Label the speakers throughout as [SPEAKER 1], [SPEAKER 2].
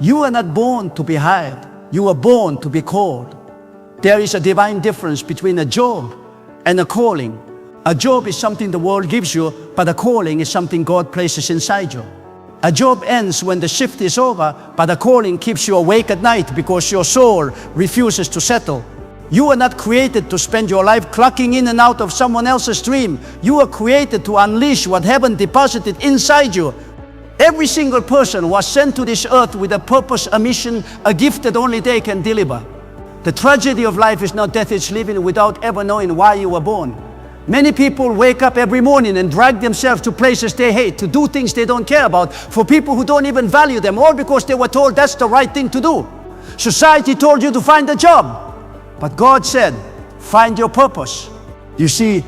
[SPEAKER 1] You were not born to be hired. You were born to be called. There is a divine difference between a job and a calling. A job is something the world gives you, but a calling is something God places inside you. A job ends when the shift is over, but a calling keeps you awake at night because your soul refuses to settle. You were not created to spend your life clocking in and out of someone else's dream. You were created to unleash what heaven deposited inside you. Every single person was sent to this earth with a purpose, a mission, a gift that only they can deliver. The tragedy of life is not death, it's living without ever knowing why you were born. Many people wake up every morning and drag themselves to places they hate, to do things they don't care about, for people who don't even value them, all because they were told that's the right thing to do. Society told you to find a job, but God said, find your purpose. You see,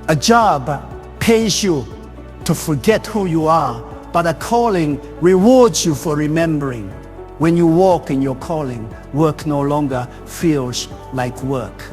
[SPEAKER 1] a job pays you to forget who you are, but a calling rewards you for remembering. When you walk in your calling, work no longer feels like work.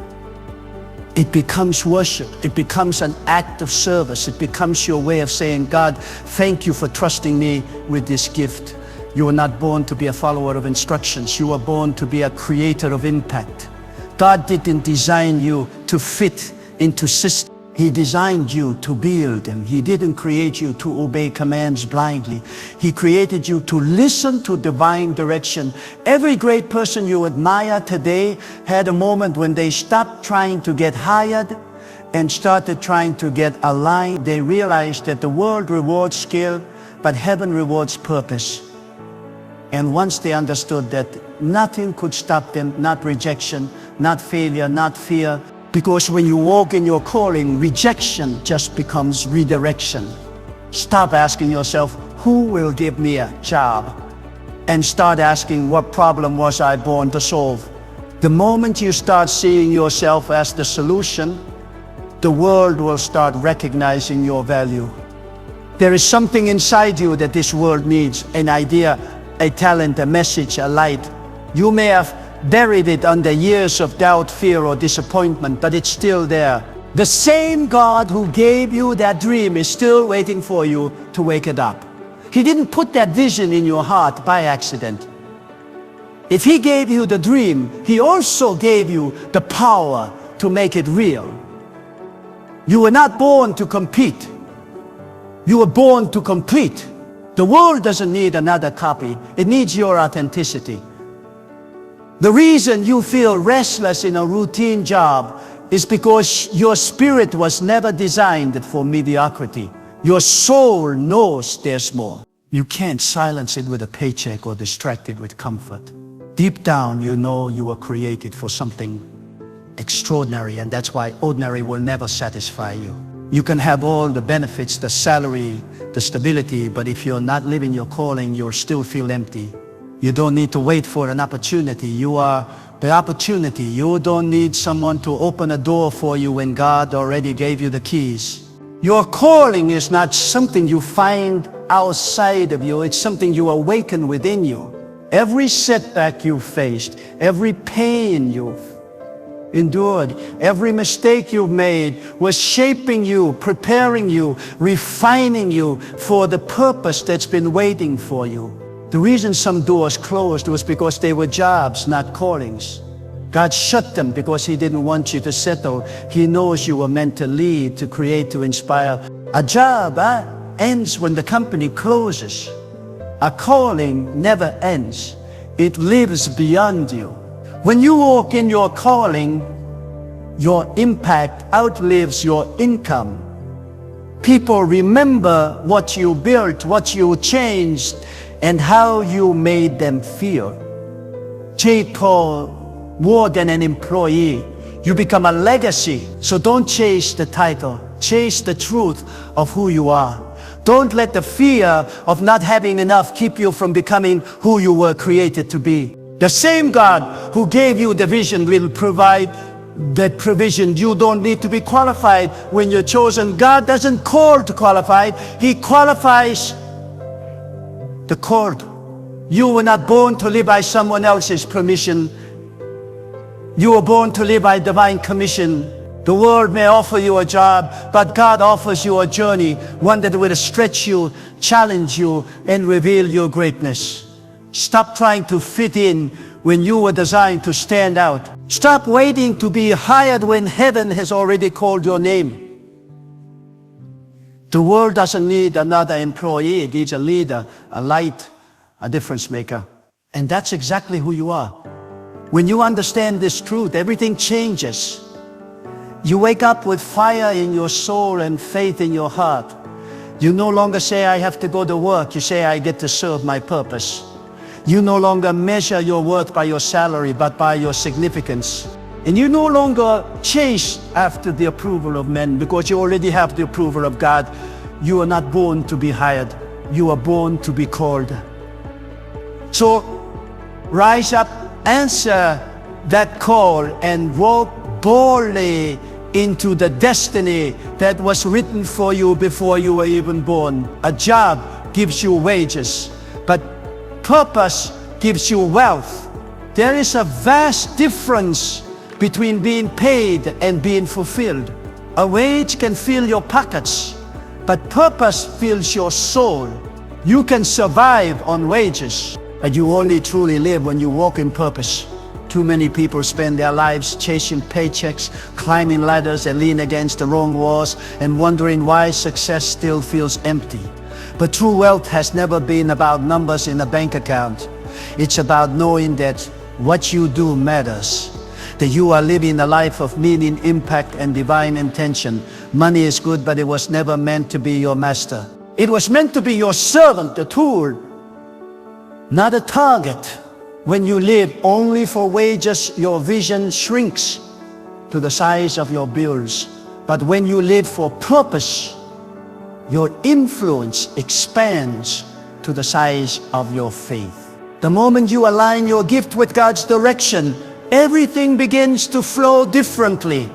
[SPEAKER 1] It becomes worship. It becomes an act of service. It becomes your way of saying, God, thank you for trusting me with this gift. You were not born to be a follower of instructions. You were born to be a creator of impact. God didn't design you to fit into systems. He designed you to build them. He didn't create you to obey commands blindly. He created you to listen to divine direction. Every great person you admire today had a moment when they stopped trying to get hired and started trying to get aligned. They realized that the world rewards skill, but heaven rewards purpose. And once they understood that nothing could stop them, not rejection, not failure, not fear, because when you walk in your calling, rejection just becomes redirection. Stop asking yourself, who will give me a job? And start asking, what problem was I born to solve? The moment you start seeing yourself as the solution, the world will start recognizing your value. There is something inside you that this world needs, an idea, a talent, a message, a light. You may have buried it under years of doubt, fear, or disappointment, but it's still there. The same God who gave you that dream is still waiting for you to wake it up. He didn't put that vision in your heart by accident. If He gave you the dream, He also gave you the power to make it real. You were not born to compete. You were born to complete. The world doesn't need another copy. It needs your authenticity. The reason you feel restless in a routine job is because your spirit was never designed for mediocrity. Your soul knows there's more. You can't silence it with a paycheck or distract it with comfort. Deep down, you know you were created for something extraordinary, and that's why ordinary will never satisfy you. You can have all the benefits, the salary, the stability, but if you're not living your calling, you'll still feel empty. You don't need to wait for an opportunity. You are the opportunity. You don't need someone to open a door for you when God already gave you the keys. Your calling is not something you find outside of you. It's something you awaken within you. Every setback you faced, every pain you've endured, every mistake you've made was shaping you, preparing you, refining you for the purpose that's been waiting for you. The reason some doors closed was because they were jobs, not callings. God shut them because He didn't want you to settle. He knows you were meant to lead, to create, to inspire. A job ends when the company closes. A calling never ends. It lives beyond you. When you walk in your calling, your impact outlives your income. People remember what you built, what you changed, and how you made them feel. Take more than an employee. You become a legacy. So don't chase the title. Chase the truth of who you are. Don't let the fear of not having enough keep you from becoming who you were created to be. The same God who gave you the vision will provide that provision. You don't need to be qualified when you're chosen. God doesn't call to qualified. He qualifies the called. You were not born to live by someone else's permission. You were born to live by divine commission. The world may offer you a job, but God offers you a journey, one that will stretch you, challenge you, and reveal your greatness. Stop trying to fit in when you were designed to stand out. Stop waiting to be hired when heaven has already called your name. The world doesn't need another employee. It needs a leader, a light, a difference maker. And that's exactly who you are. When you understand this truth, everything changes. You wake up with fire in your soul and faith in your heart. You no longer say, I have to go to work. You say, I get to serve my purpose. You no longer measure your worth by your salary, but by your significance. And you no longer chase after the approval of men because you already have the approval of God. You are not born to be hired. You are born to be called. So rise up, answer that call, and walk boldly into the destiny that was written for you before you were even born. A job gives you wages, but purpose gives you wealth. There is a vast difference between being paid and being fulfilled. A wage can fill your pockets, but purpose fills your soul. You can survive on wages, but you only truly live when you walk in purpose. Too many people spend their lives chasing paychecks, climbing ladders and lean against the wrong walls and wondering why success still feels empty. But true wealth has never been about numbers in a bank account. It's about knowing that what you do matters, that you are living a life of meaning, impact, and divine intention. Money is good, but it was never meant to be your master. It was meant to be your servant, a tool, not a target. When you live only for wages, your vision shrinks to the size of your bills. But when you live for purpose, your influence expands to the size of your faith. The moment you align your gift with God's direction, everything begins to flow differently.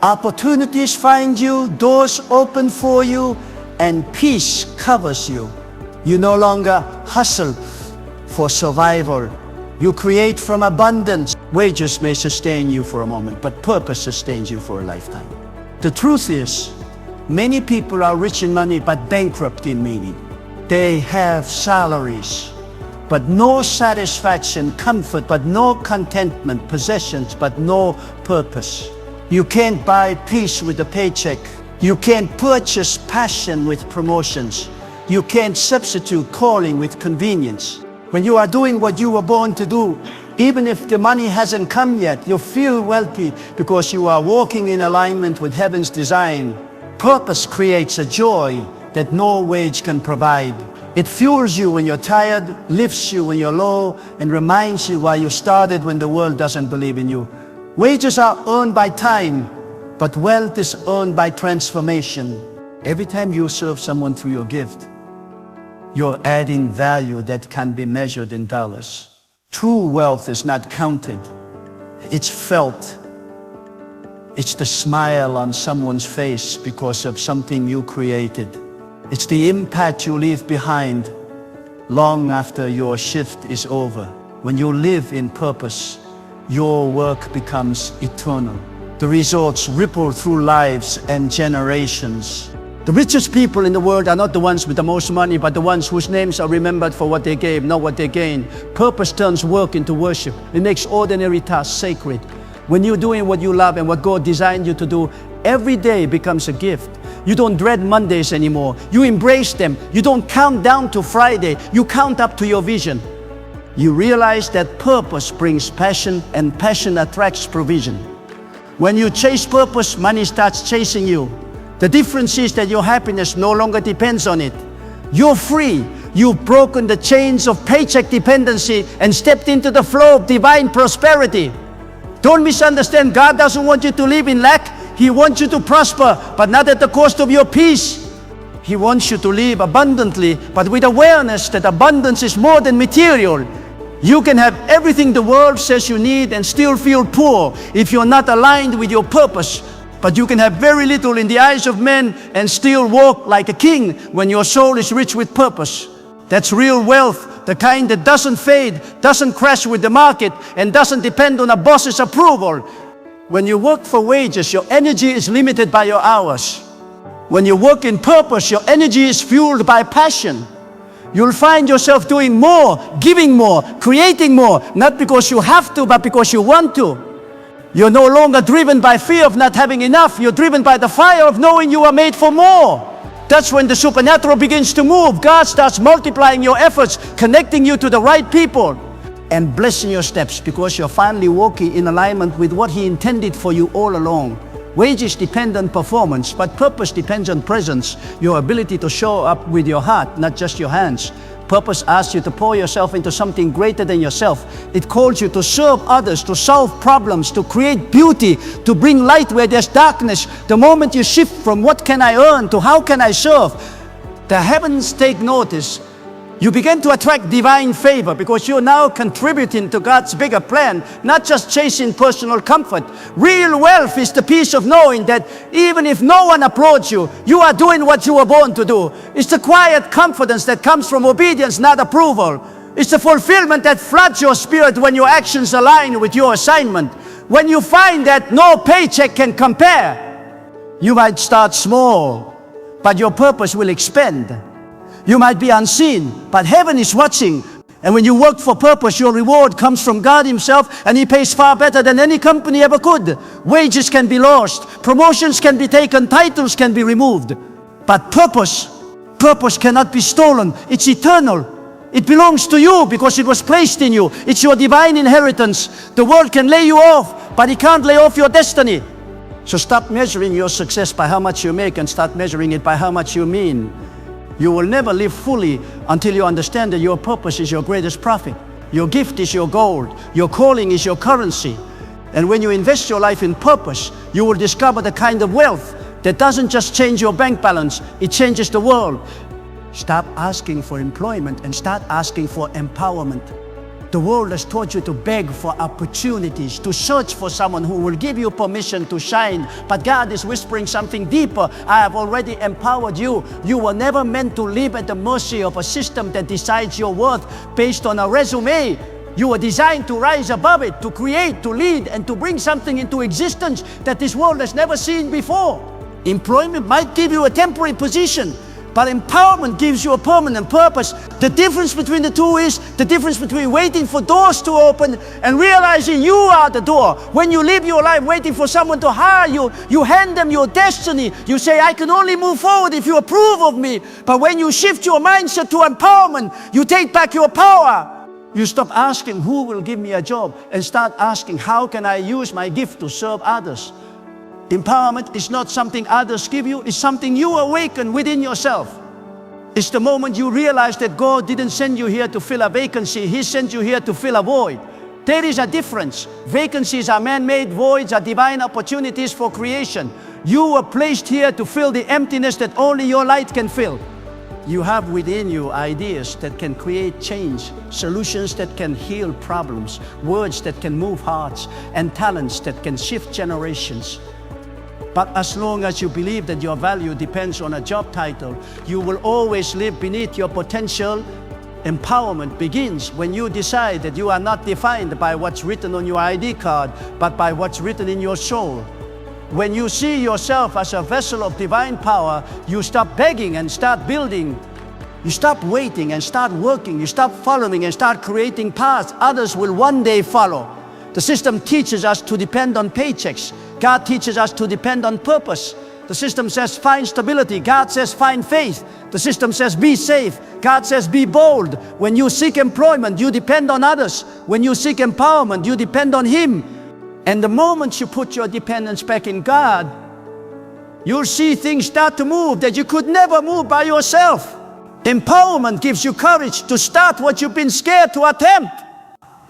[SPEAKER 1] Opportunities find you, doors open for you, and peace covers you. You no longer hustle for survival. You create from abundance. Wages may sustain you for a moment, but purpose sustains you for a lifetime. The truth is, many people are rich in money but bankrupt in meaning. They have salaries, but no satisfaction, comfort, but no contentment, possessions, but no purpose. You can't buy peace with a paycheck. You can't purchase passion with promotions. You can't substitute calling with convenience. When you are doing what you were born to do, even if the money hasn't come yet, you feel wealthy because you are walking in alignment with heaven's design. Purpose creates a joy that no wage can provide. It fuels you when you're tired, lifts you when you're low, and reminds you why you started when the world doesn't believe in you. Wages are earned by time, but wealth is earned by transformation. Every time you serve someone through your gift, you're adding value that can be measured in dollars. True wealth is not counted, it's felt. It's the smile on someone's face because of something you created. It's the impact you leave behind long after your shift is over. When you live in purpose, your work becomes eternal. The results ripple through lives and generations. The richest people in the world are not the ones with the most money, but the ones whose names are remembered for what they gave, not what they gained. Purpose turns work into worship. It makes ordinary tasks sacred. When you're doing what you love and what God designed you to do, every day becomes a gift. You don't dread Mondays anymore. You embrace them. You don't count down to Friday. You count up to your vision. You realize that purpose brings passion, and passion attracts provision. When you chase purpose, money starts chasing you. The difference is that your happiness no longer depends on it. You're free. You've broken the chains of paycheck dependency and stepped into the flow of divine prosperity. Don't misunderstand. God doesn't want you to live in lack. He wants you to prosper, but not at the cost of your peace. He wants you to live abundantly, but with awareness that abundance is more than material. You can have everything the world says you need and still feel poor if you're not aligned with your purpose. But you can have very little in the eyes of men and still walk like a king when your soul is rich with purpose. That's real wealth, the kind that doesn't fade, doesn't crash with the market, and doesn't depend on a boss's approval. When you work for wages, your energy is limited by your hours. When you work in purpose, your energy is fueled by passion. You'll find yourself doing more, giving more, creating more, not because you have to, but because you want to. You're no longer driven by fear of not having enough. You're driven by the fire of knowing you are made for more. That's when the supernatural begins to move. God starts multiplying your efforts, connecting you to the right people, and blessing your steps because you're finally walking in alignment with what He intended for you all along. Wages depend on performance, but purpose depends on presence, your ability to show up with your heart, not just your hands. Purpose asks you to pour yourself into something greater than yourself. It calls you to serve others, to solve problems, to create beauty, to bring light where there's darkness. The moment you shift from what can I earn to how can I serve, the heavens take notice. You begin to attract divine favor because you're now contributing to God's bigger plan, not just chasing personal comfort. Real wealth is the peace of knowing that even if no one applauds you, you are doing what you were born to do. It's the quiet confidence that comes from obedience, not approval. It's the fulfillment that floods your spirit when your actions align with your assignment. When you find that no paycheck can compare, you might start small, but your purpose will expand. You might be unseen, but heaven is watching. And when you work for purpose, your reward comes from God Himself, and He pays far better than any company ever could. Wages can be lost, promotions can be taken, titles can be removed. But purpose cannot be stolen. It's eternal. It belongs to you because it was placed in you. It's your divine inheritance. The world can lay you off, but it can't lay off your destiny. So stop measuring your success by how much you make and start measuring it by how much you mean. You will never live fully until you understand that your purpose is your greatest profit. Your gift is your gold. Your calling is your currency. And when you invest your life in purpose, you will discover the kind of wealth that doesn't just change your bank balance, it changes the world. Stop asking for employment and start asking for empowerment. The world has taught you to beg for opportunities, to search for someone who will give you permission to shine. But God is whispering something deeper. I have already empowered you. You were never meant to live at the mercy of a system that decides your worth based on a resume. You were designed to rise above it, to create, to lead, and to bring something into existence that this world has never seen before. Employment might give you a temporary position, but empowerment gives you a permanent purpose. The difference between the two is the difference between waiting for doors to open and realizing you are the door. When you live your life waiting for someone to hire you, you hand them your destiny. You say, I can only move forward if you approve of me. But when you shift your mindset to empowerment, you take back your power. You stop asking, who will give me a job? And start asking, how can I use my gift to serve others? Empowerment is not something others give you, it's something you awaken within yourself. It's the moment you realize that God didn't send you here to fill a vacancy, He sent you here to fill a void. There is a difference. Vacancies are man-made, voids are divine opportunities for creation. You were placed here to fill the emptiness that only your light can fill. You have within you ideas that can create change, solutions that can heal problems, words that can move hearts, and talents that can shift generations. But as long as you believe that your value depends on a job title, you will always live beneath your potential. Empowerment begins when you decide that you are not defined by what's written on your ID card, but by what's written in your soul. When you see yourself as a vessel of divine power, you stop begging and start building. You stop waiting and start working. You stop following and start creating paths others will one day follow. The system teaches us to depend on paychecks. God teaches us to depend on purpose. The system says find stability. God says find faith. The system says be safe. God says be bold. When you seek employment, you depend on others. When you seek empowerment, you depend on Him. And the moment you put your dependence back in God, you'll see things start to move that you could never move by yourself. Empowerment gives you courage to start what you've been scared to attempt.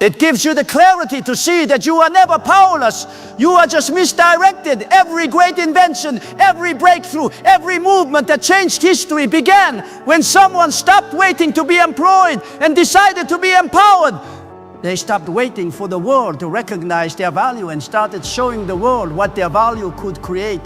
[SPEAKER 1] It gives you the clarity to see that you are never powerless. You are just misdirected. Every great invention, every breakthrough, every movement that changed history began when someone stopped waiting to be employed and decided to be empowered. They stopped waiting for the world to recognize their value and started showing the world what their value could create.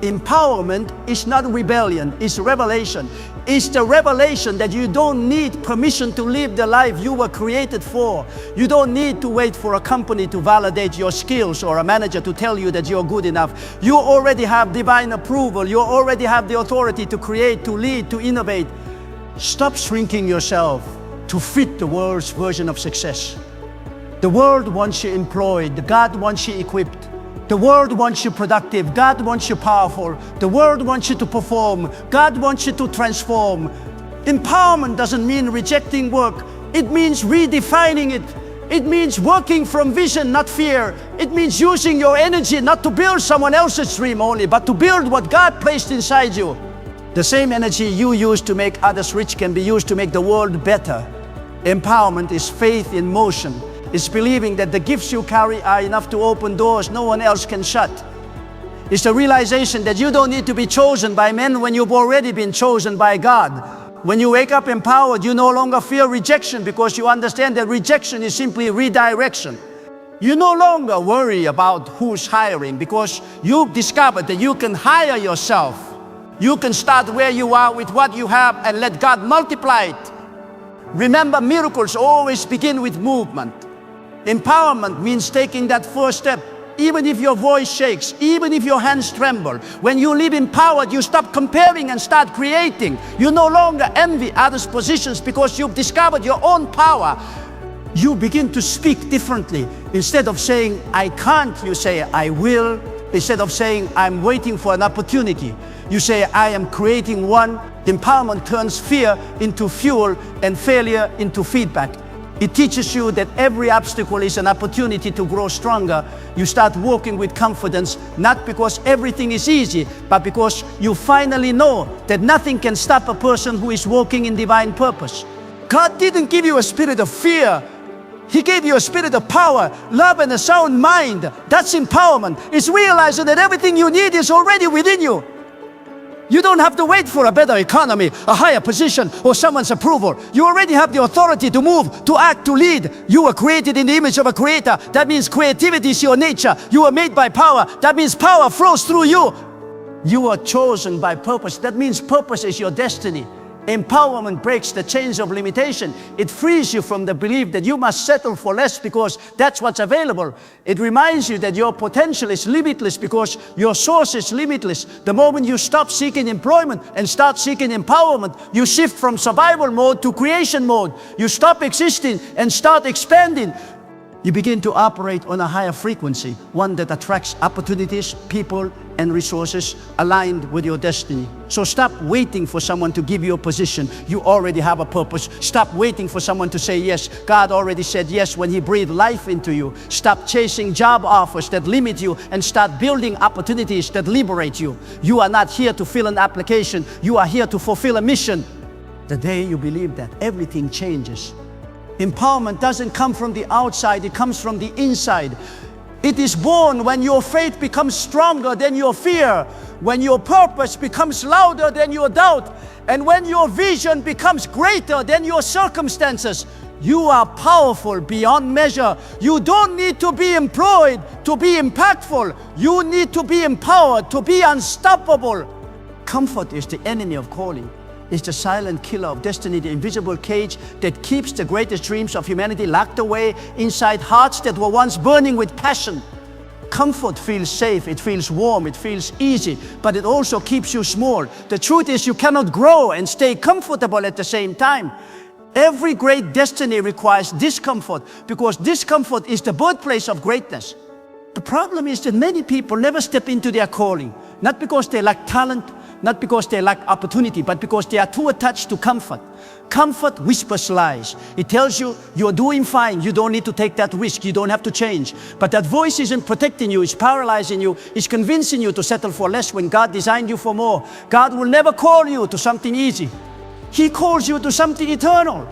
[SPEAKER 1] Empowerment is not rebellion, it's revelation. It's the revelation that you don't need permission to live the life you were created for. You don't need to wait for a company to validate your skills or a manager to tell you that you're good enough. You already have divine approval. You already have the authority to create, to lead, to innovate. Stop shrinking yourself to fit the world's version of success. The world wants you employed. God wants you equipped. The world wants you productive. God wants you powerful. The world wants you to perform. God wants you to transform. Empowerment doesn't mean rejecting work. It means redefining it. It means working from vision, not fear. It means using your energy not to build someone else's dream only, but to build what God placed inside you. The same energy you use to make others rich can be used to make the world better. Empowerment is faith in motion. It's believing that the gifts you carry are enough to open doors no one else can shut. It's the realization that you don't need to be chosen by men when you've already been chosen by God. When you wake up empowered, you no longer fear rejection because you understand that rejection is simply redirection. You no longer worry about who's hiring because you've discovered that you can hire yourself. You can start where you are with what you have and let God multiply it. Remember, miracles always begin with movement. Empowerment means taking that first step, even if your voice shakes, even if your hands tremble. When you live empowered, you stop comparing and start creating. You no longer envy others' positions because you've discovered your own power. You begin to speak differently. Instead of saying, I can't, you say, I will. Instead of saying, I'm waiting for an opportunity, you say, I am creating one. Empowerment turns fear into fuel and failure into feedback. It teaches you that every obstacle is an opportunity to grow stronger. You start walking with confidence, not because everything is easy, but because you finally know that nothing can stop a person who is walking in divine purpose. God didn't give you a spirit of fear. He gave you a spirit of power, love, and a sound mind. That's empowerment. It's realizing that everything you need is already within you. You don't have to wait for a better economy, a higher position, or someone's approval. You already have the authority to move, to act, to lead. You were created in the image of a creator. That means creativity is your nature. You were made by power. That means power flows through you. You are chosen by purpose. That means purpose is your destiny. Empowerment breaks the chains of limitation. It frees you from the belief that you must settle for less because that's what's available. It reminds you that your potential is limitless because your source is limitless. The moment you stop seeking employment and start seeking empowerment, you shift from survival mode to creation mode. You stop existing and start expanding. You begin to operate on a higher frequency, one that attracts opportunities, people, and resources aligned with your destiny. So stop waiting for someone to give you a position. You already have a purpose. Stop waiting for someone to say yes. God already said yes when He breathed life into you. Stop chasing job offers that limit you and start building opportunities that liberate you. You are not here to fill an application. You are here to fulfill a mission. The day you believe that, everything changes. Empowerment doesn't come from the outside, it comes from the inside. It is born when your faith becomes stronger than your fear, when your purpose becomes louder than your doubt, and when your vision becomes greater than your circumstances. You are powerful beyond measure. You don't need to be employed to be impactful. You need to be empowered to be unstoppable. Comfort is the enemy of calling. It's the silent killer of destiny, the invisible cage that keeps the greatest dreams of humanity locked away inside hearts that were once burning with passion. Comfort feels safe, it feels warm, it feels easy, but it also keeps you small. The truth is you cannot grow and stay comfortable at the same time. Every great destiny requires discomfort because discomfort is the birthplace of greatness. The problem is that many people never step into their calling, not because they lack talent, not because they lack opportunity, but because they are too attached to comfort. Comfort whispers lies. It tells you you're doing fine, you don't need to take that risk, you don't have to change. But that voice isn't protecting you, it's paralyzing you, it's convincing you to settle for less when God designed you for more. God will never call you to something easy. He calls you to something eternal,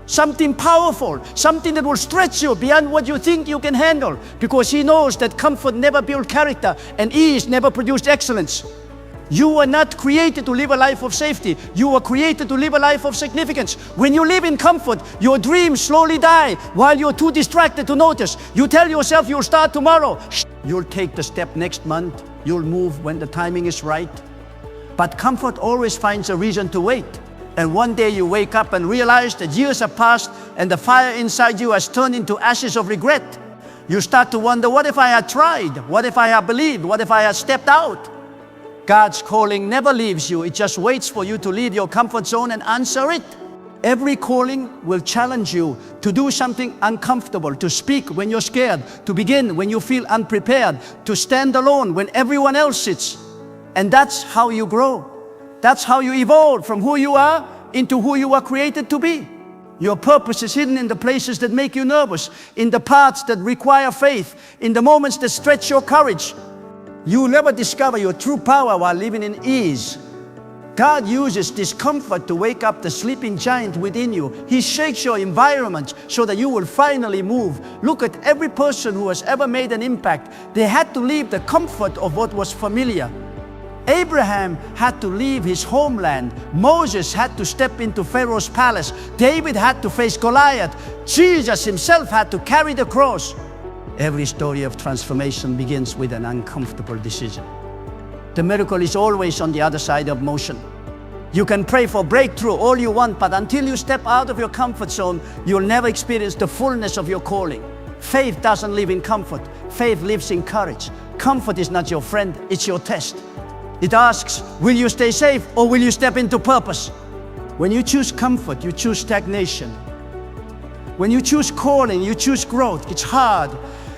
[SPEAKER 1] something powerful, something that will stretch you beyond what you think you can handle, because He knows that comfort never builds character and ease never produced excellence. You were not created to live a life of safety. You were created to live a life of significance. When you live in comfort, your dreams slowly die while you're too distracted to notice. You tell yourself you'll start tomorrow. You'll take the step next month. You'll move when the timing is right. But comfort always finds a reason to wait. And one day you wake up and realize that years have passed and the fire inside you has turned into ashes of regret. You start to wonder, what if I had tried? What if I had believed? What if I had stepped out? God's calling never leaves you. It just waits for you to leave your comfort zone and answer it. Every calling will challenge you to do something uncomfortable, to speak when you're scared, to begin when you feel unprepared, to stand alone when everyone else sits. And that's how you grow. That's how you evolve from who you are into who you are created to be. Your purpose is hidden in the places that make you nervous, in the paths that require faith, in the moments that stretch your courage. You will never discover your true power while living in ease. God uses discomfort to wake up the sleeping giant within you. He shakes your environment so that you will finally move. Look at every person who has ever made an impact. They had to leave the comfort of what was familiar. Abraham had to leave his homeland. Moses had to step into Pharaoh's palace. David had to face Goliath. Jesus himself had to carry the cross. Every story of transformation begins with an uncomfortable decision. The miracle is always on the other side of motion. You can pray for breakthrough all you want, but until you step out of your comfort zone, you'll never experience the fullness of your calling. Faith doesn't live in comfort. Faith lives in courage. Comfort is not your friend, it's your test. It asks, will you stay safe or will you step into purpose? When you choose comfort, you choose stagnation. When you choose calling, you choose growth. It's hard,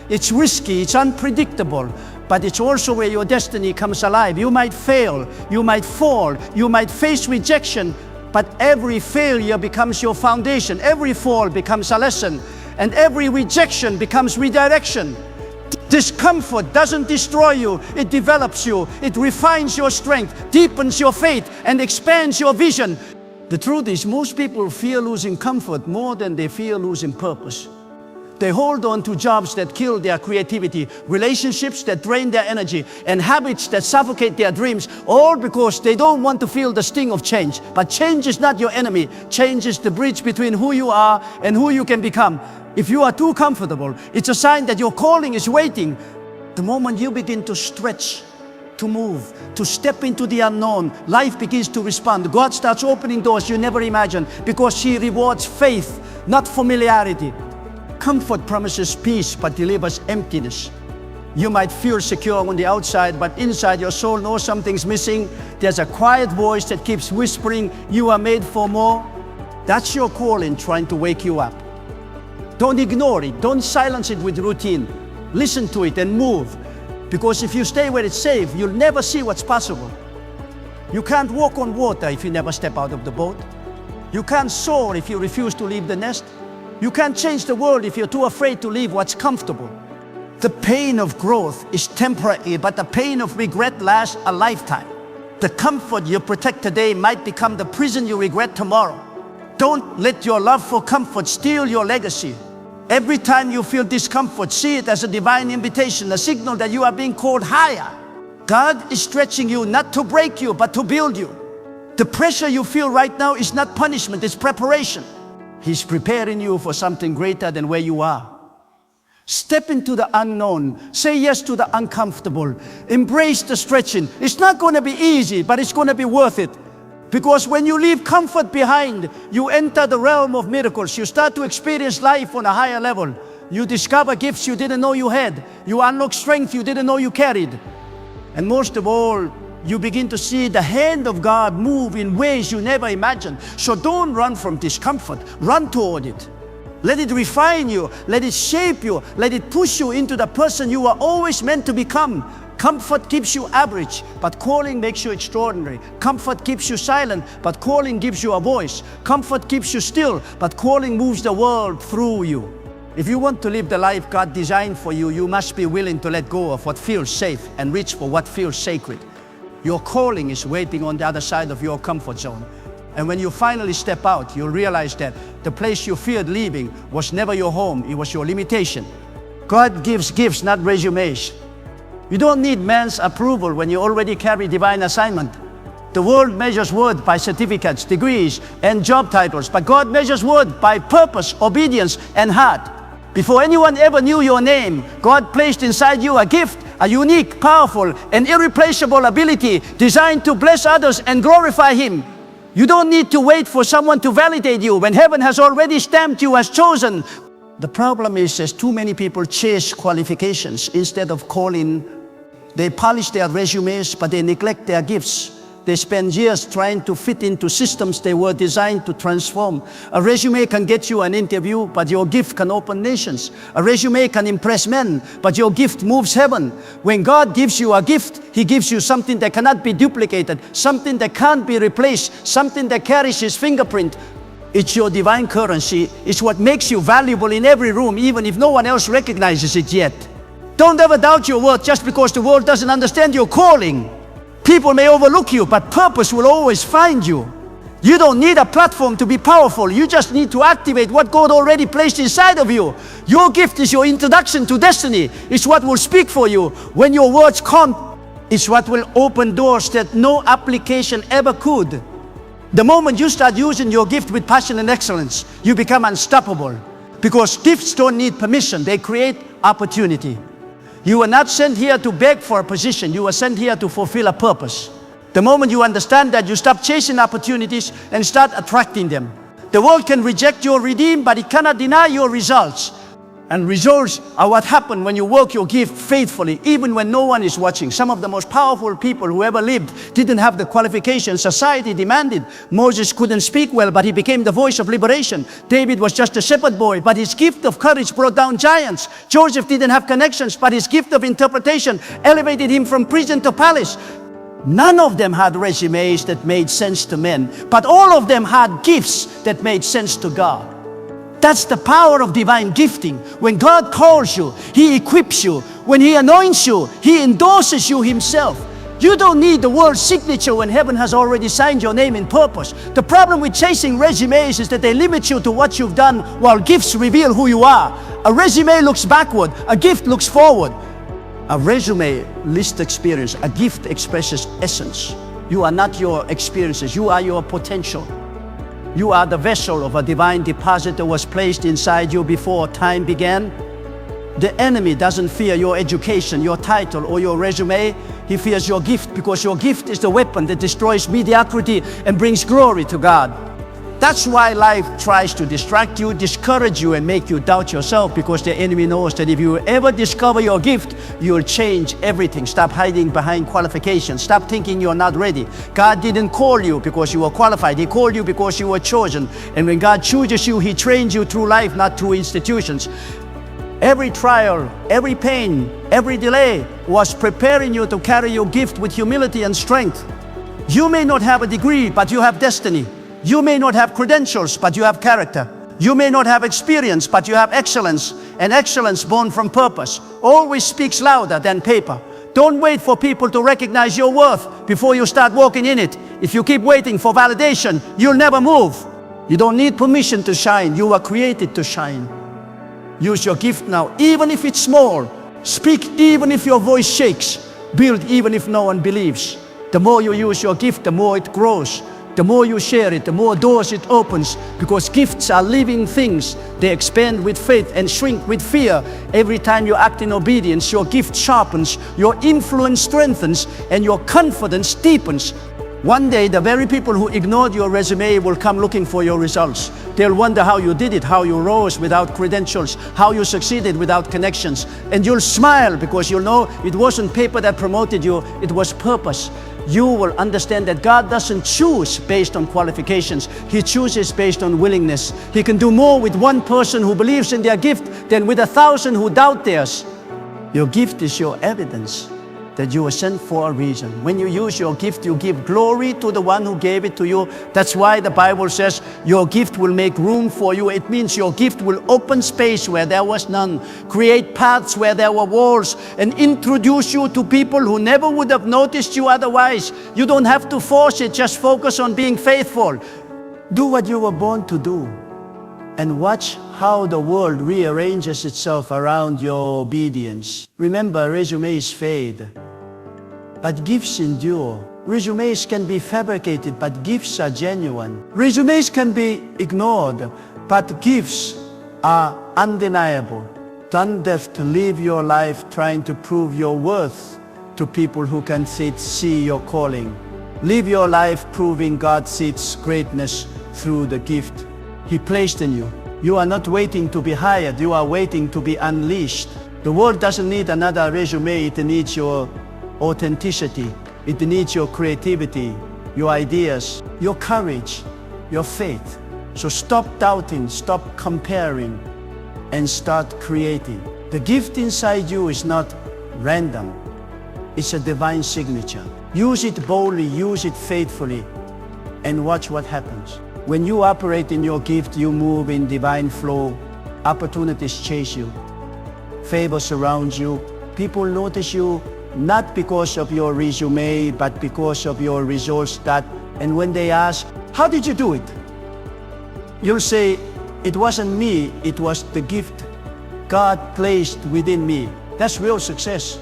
[SPEAKER 1] it's risky, it's unpredictable, but it's also where your destiny comes alive. You might fail, you might fall, you might face rejection, but every failure becomes your foundation. Every fall becomes a lesson, and every rejection becomes redirection. Discomfort doesn't destroy you, it develops you. It refines your strength, deepens your faith, and expands your vision. The truth is, most people fear losing comfort more than they fear losing purpose. They hold on to jobs that kill their creativity, relationships that drain their energy, and habits that suffocate their dreams, all because they don't want to feel the sting of change. But change is not your enemy. Change is the bridge between who you are and who you can become. If you are too comfortable, it's a sign that your calling is waiting. The moment you begin to stretch, to move, to step into the unknown, life begins to respond. God starts opening doors you never imagined because He rewards faith, not familiarity. Comfort promises peace but delivers emptiness. You might feel secure on the outside, but inside your soul knows something's missing. There's a quiet voice that keeps whispering, you are made for more. That's your calling trying to wake you up. Don't ignore it. Don't silence it with routine. Listen to it and move. Because if you stay where it's safe, you'll never see what's possible. You can't walk on water if you never step out of the boat. You can't soar if you refuse to leave the nest. You can't change the world if you're too afraid to leave what's comfortable. The pain of growth is temporary, but the pain of regret lasts a lifetime. The comfort you protect today might become the prison you regret tomorrow. Don't let your love for comfort steal your legacy. Every time you feel discomfort, see it as a divine invitation, a signal that you are being called higher. God is stretching you not to break you, but to build you. The pressure you feel right now is not punishment, it's preparation. He's preparing you for something greater than where you are. Step into the unknown. Say yes to the uncomfortable. Embrace the stretching. It's not going to be easy, but it's going to be worth it. Because when you leave comfort behind, you enter the realm of miracles. You start to experience life on a higher level. You discover gifts you didn't know you had. You unlock strength you didn't know you carried. And most of all, you begin to see the hand of God move in ways you never imagined. So don't run from discomfort. Run toward it. Let it refine you. Let it shape you. Let it push you into the person you are always meant to become. Comfort keeps you average, but calling makes you extraordinary. Comfort keeps you silent, but calling gives you a voice. Comfort keeps you still, but calling moves the world through you. If you want to live the life God designed for you, you must be willing to let go of what feels safe and reach for what feels sacred. Your calling is waiting on the other side of your comfort zone. And when you finally step out, you'll realize that the place you feared leaving was never your home, it was your limitation. God gives gifts, not resumes. You don't need man's approval when you already carry divine assignment. The world measures worth by certificates, degrees, and job titles, but God measures worth by purpose, obedience, and heart. Before anyone ever knew your name, God placed inside you a gift, a unique, powerful, and irreplaceable ability designed to bless others and glorify Him. You don't need to wait for someone to validate you when heaven has already stamped you as chosen. The problem is too many people chase qualifications instead of calling They polish their resumes, but they neglect their gifts. They spend years trying to fit into systems they were designed to transform. A resume can get you an interview, but your gift can open nations. A resume can impress men, but your gift moves heaven. When God gives you a gift, He gives you something that cannot be duplicated, something that can't be replaced, something that carries His fingerprint. It's your divine currency. It's what makes you valuable in every room, even if no one else recognizes it yet. Don't ever doubt your worth just because the world doesn't understand your calling. People may overlook you, but purpose will always find you. You don't need a platform to be powerful. You just need to activate what God already placed inside of you. Your gift is your introduction to destiny. It's what will speak for you when your words come. It's what will open doors that no application ever could. The moment you start using your gift with passion and excellence, you become unstoppable. Because gifts don't need permission, they create opportunity. You were not sent here to beg for a position. You were sent here to fulfill a purpose. The moment you understand that, you stop chasing opportunities and start attracting them. The world can reject your redeem, but it cannot deny your results. And results are what happen when you work your gift faithfully, even when no one is watching. Some of the most powerful people who ever lived didn't have the qualifications society demanded. Moses couldn't speak well, but he became the voice of liberation. David was just a shepherd boy, but his gift of courage brought down giants. Joseph didn't have connections, but his gift of interpretation elevated him from prison to palace. None of them had resumes that made sense to men, but all of them had gifts that made sense to God. That's the power of divine gifting. When God calls you, He equips you. When He anoints you, He endorses you Himself. You don't need the world's signature when heaven has already signed your name in purpose. The problem with chasing resumes is that they limit you to what you've done, while gifts reveal who you are. A resume looks backward, a gift looks forward. A resume lists experience, a gift expresses essence. You are not your experiences, you are your potential. You are the vessel of a divine deposit that was placed inside you before time began. The enemy doesn't fear your education, your title, or your resume. He fears your gift, because your gift is the weapon that destroys mediocrity and brings glory to God. That's why life tries to distract you, discourage you, and make you doubt yourself, because the enemy knows that if you ever discover your gift, you'll change everything. Stop hiding behind qualifications. Stop thinking you're not ready. God didn't call you because you were qualified. He called you because you were chosen. And when God chooses you, He trains you through life, not through institutions. Every trial, every pain, every delay was preparing you to carry your gift with humility and strength. You may not have a degree, but you have destiny. You may not have credentials, but you have character. You may not have experience, but you have excellence, and excellence born from purpose always speaks louder than paper. Don't wait for people to recognize your worth before you start walking in it. If you keep waiting for validation, you'll never move. You don't need permission to shine. You were created to shine. Use your gift now, even if it's small. Speak even if your voice shakes. Build even if no one believes. The more you use your gift, the more it grows. The more you share it, the more doors it opens, because gifts are living things. They expand with faith and shrink with fear. Every time you act in obedience, your gift sharpens, your influence strengthens, and your confidence deepens. One day, the very people who ignored your resume will come looking for your results. They'll wonder how you did it, how you rose without credentials, how you succeeded without connections. And you'll smile because you'll know it wasn't paper that promoted you, it was purpose. You will understand that God doesn't choose based on qualifications. He chooses based on willingness. He can do more with one person who believes in their gift than with 1,000 who doubt theirs. Your gift is your evidence that you were sent for a reason. When you use your gift, you give glory to the one who gave it to you. That's why the Bible says your gift will make room for you. It means your gift will open space where there was none, create paths where there were walls, and introduce you to people who never would have noticed you otherwise. You don't have to force it, just focus on being faithful. Do what you were born to do, and watch how the world rearranges itself around your obedience. Remember, resumes fade, but gifts endure. Resumes can be fabricated, but gifts are genuine. Resumes can be ignored, but gifts are undeniable. Don't dare to live your life trying to prove your worth to people who can see your calling. Live your life proving God sees greatness through the gift He placed in you. You are not waiting to be hired, you are waiting to be unleashed. The world doesn't need another resume, it needs your authenticity. It needs your creativity, your ideas, your courage, your faith. So stop doubting, stop comparing, and start creating. The gift inside you is not random. It's a divine signature. Use it boldly, use it faithfully, and watch what happens. When you operate in your gift, you move in divine flow. Opportunities chase you. Favor surrounds you. People notice you not because of your resume, but because of your results. And when they ask, how did you do it? You'll say, it wasn't me, it was the gift God placed within me. That's real success.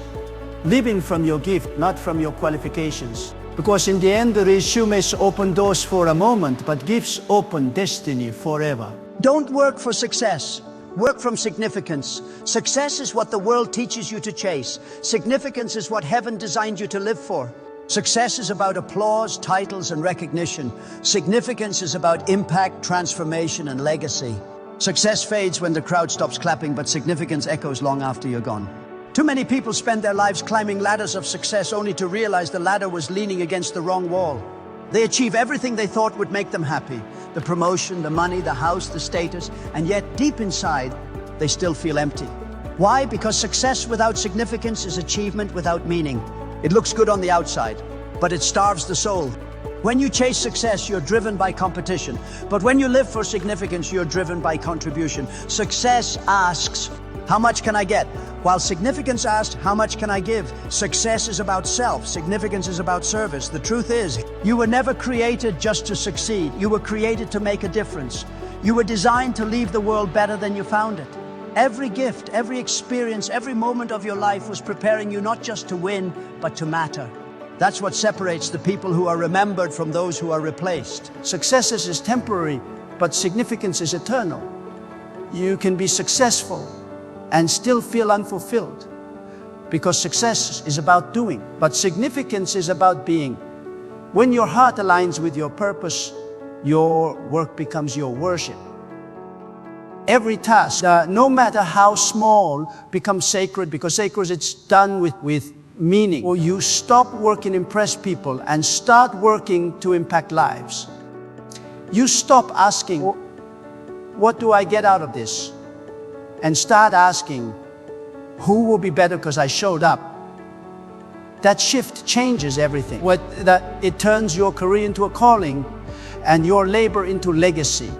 [SPEAKER 1] Living from your gift, not from your qualifications. Because in the end, the resumes open doors for a moment, but gifts open destiny forever. Don't work for success. Work from significance. Success is what the world teaches you to chase. Significance is what heaven designed you to live for. Success is about applause, titles, and recognition. Significance is about impact, transformation, and legacy. Success fades when the crowd stops clapping, but significance echoes long after you're gone. Too many people spend their lives climbing ladders of success only to realize the ladder was leaning against the wrong wall. They achieve everything they thought would make them happy. The promotion, the money, the house, the status, and yet deep inside, they still feel empty. Why? Because success without significance is achievement without meaning. It looks good on the outside, but it starves the soul. When you chase success, you're driven by competition. But when you live for significance, you're driven by contribution. Success asks, how much can I get? While significance asks, how much can I give? Success is about self. Significance is about service. The truth is, you were never created just to succeed. You were created to make a difference. You were designed to leave the world better than you found it. Every gift, every experience, every moment of your life was preparing you not just to win, but to matter. That's what separates the people who are remembered from those who are replaced. Success is temporary, but significance is eternal. You can be successful and still feel unfulfilled, because success is about doing, but significance is about being. When your heart aligns with your purpose, your work becomes your worship. Every task, no matter how small, becomes sacred, because sacred it's done with meaning. Or you stop working to impress people and start working to impact lives. You stop asking, what do I get out of this? And start asking, who will be better because I showed up? That shift changes everything. It turns your career into a calling and your labor into legacy.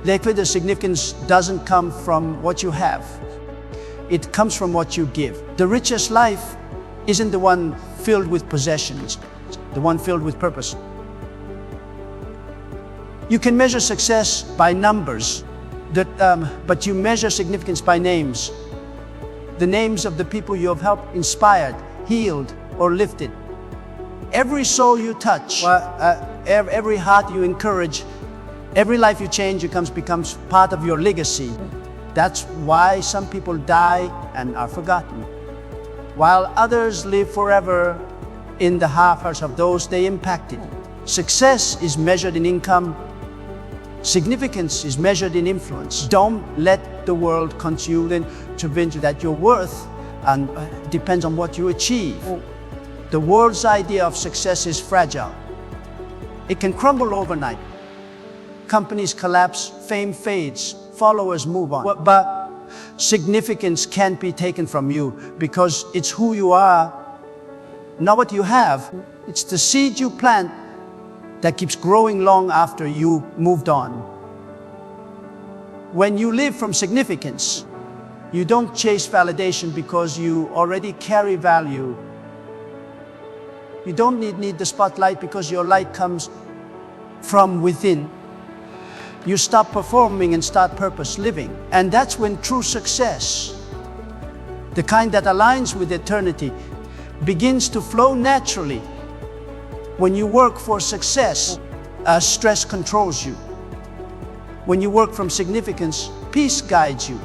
[SPEAKER 1] Therefore, the significance doesn't come from what you have. It comes from what you give. The richest life isn't the one filled with possessions, the one filled with purpose. You can measure success by numbers, but you measure significance by names. The names of the people you have helped, inspired, healed, or lifted. Every soul you touch, every heart you encourage, every life you change becomes part of your legacy. That's why some people die and are forgotten, while others live forever in the hearts of those they impacted. Success is measured in income. Significance is measured in influence. Don't let the world convince you that your worth depends on what you achieve. The world's idea of success is fragile. It can crumble overnight. Companies collapse, fame fades, followers move on. But significance can't be taken from you, because it's who you are, not what you have. It's the seed you plant that keeps growing long after you moved on. When you live from significance, you don't chase validation because you already carry value. You don't need the spotlight because your light comes from within. You stop performing and start purpose living. And that's when true success, the kind that aligns with eternity, begins to flow naturally. When you work for success, stress controls you. When you work from significance, peace guides you.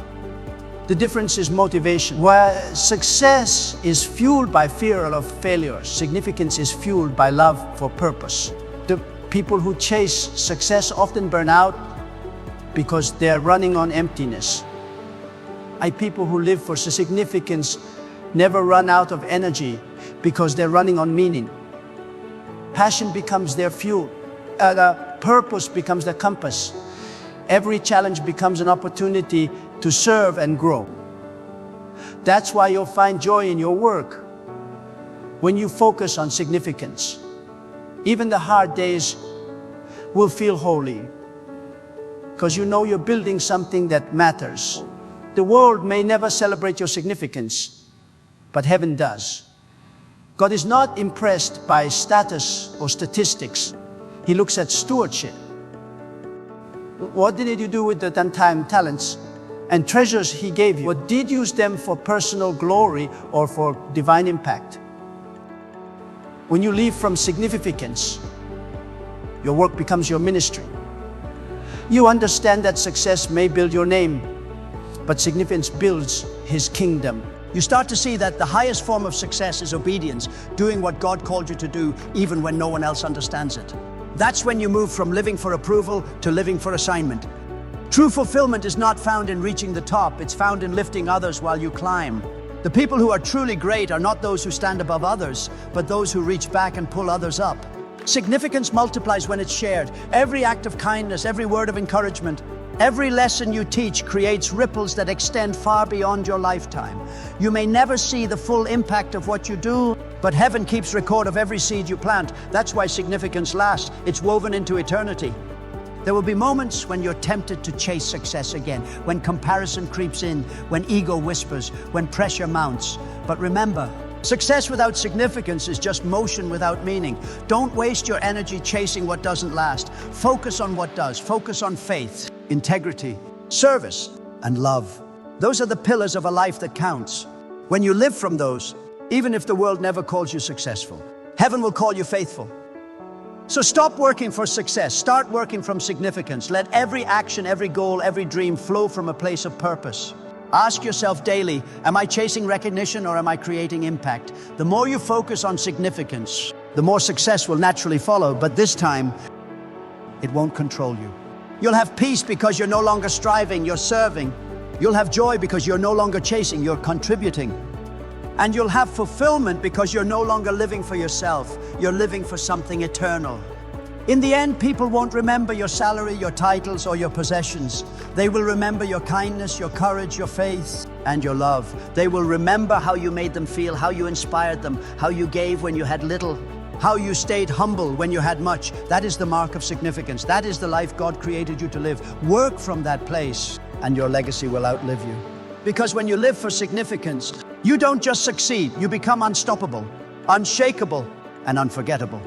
[SPEAKER 1] The difference is motivation. Where success is fueled by fear of failure, significance is fueled by love for purpose. The people who chase success often burn out because they're running on emptiness. People who live for significance never run out of energy because they're running on meaning. Passion becomes their fuel. Purpose becomes their compass. Every challenge becomes an opportunity to serve and grow. That's why you'll find joy in your work when you focus on significance. Even the hard days will feel holy because you know you're building something that matters. The world may never celebrate your significance, but heaven does. God is not impressed by status or statistics. He looks at stewardship. What did you do with the 10 talents and treasures He gave you? What did you use them for personal glory or for divine impact? When you live from significance, your work becomes your ministry. You understand that success may build your name, but significance builds His kingdom. You start to see that the highest form of success is obedience, doing what God called you to do, even when no one else understands it. That's when you move from living for approval to living for assignment. True fulfillment is not found in reaching the top, it's found in lifting others while you climb. The people who are truly great are not those who stand above others, but those who reach back and pull others up. Significance multiplies when it's shared. Every act of kindness, every word of encouragement, every lesson you teach creates ripples that extend far beyond your lifetime. You may never see the full impact of what you do, but heaven keeps record of every seed you plant. That's why significance lasts. It's woven into eternity. There will be moments when you're tempted to chase success again, when comparison creeps in, when ego whispers, when pressure mounts. But remember, success without significance is just motion without meaning. Don't waste your energy chasing what doesn't last. Focus on what does. Focus on faith, integrity, service, and love. Those are the pillars of a life that counts. When you live from those, even if the world never calls you successful, heaven will call you faithful. So stop working for success. Start working from significance. Let every action, every goal, every dream flow from a place of purpose. Ask yourself daily, am I chasing recognition or am I creating impact? The more you focus on significance, the more success will naturally follow, but this time, it won't control you. You'll have peace because you're no longer striving, you're serving. You'll have joy because you're no longer chasing, you're contributing. And you'll have fulfillment because you're no longer living for yourself, you're living for something eternal. In the end, people won't remember your salary, your titles, or your possessions. They will remember your kindness, your courage, your faith, and your love. They will remember how you made them feel, how you inspired them, how you gave when you had little, how you stayed humble when you had much. That is the mark of significance. That is the life God created you to live. Work from that place, and your legacy will outlive you. Because when you live for significance, you don't just succeed, you become unstoppable, unshakable, and unforgettable.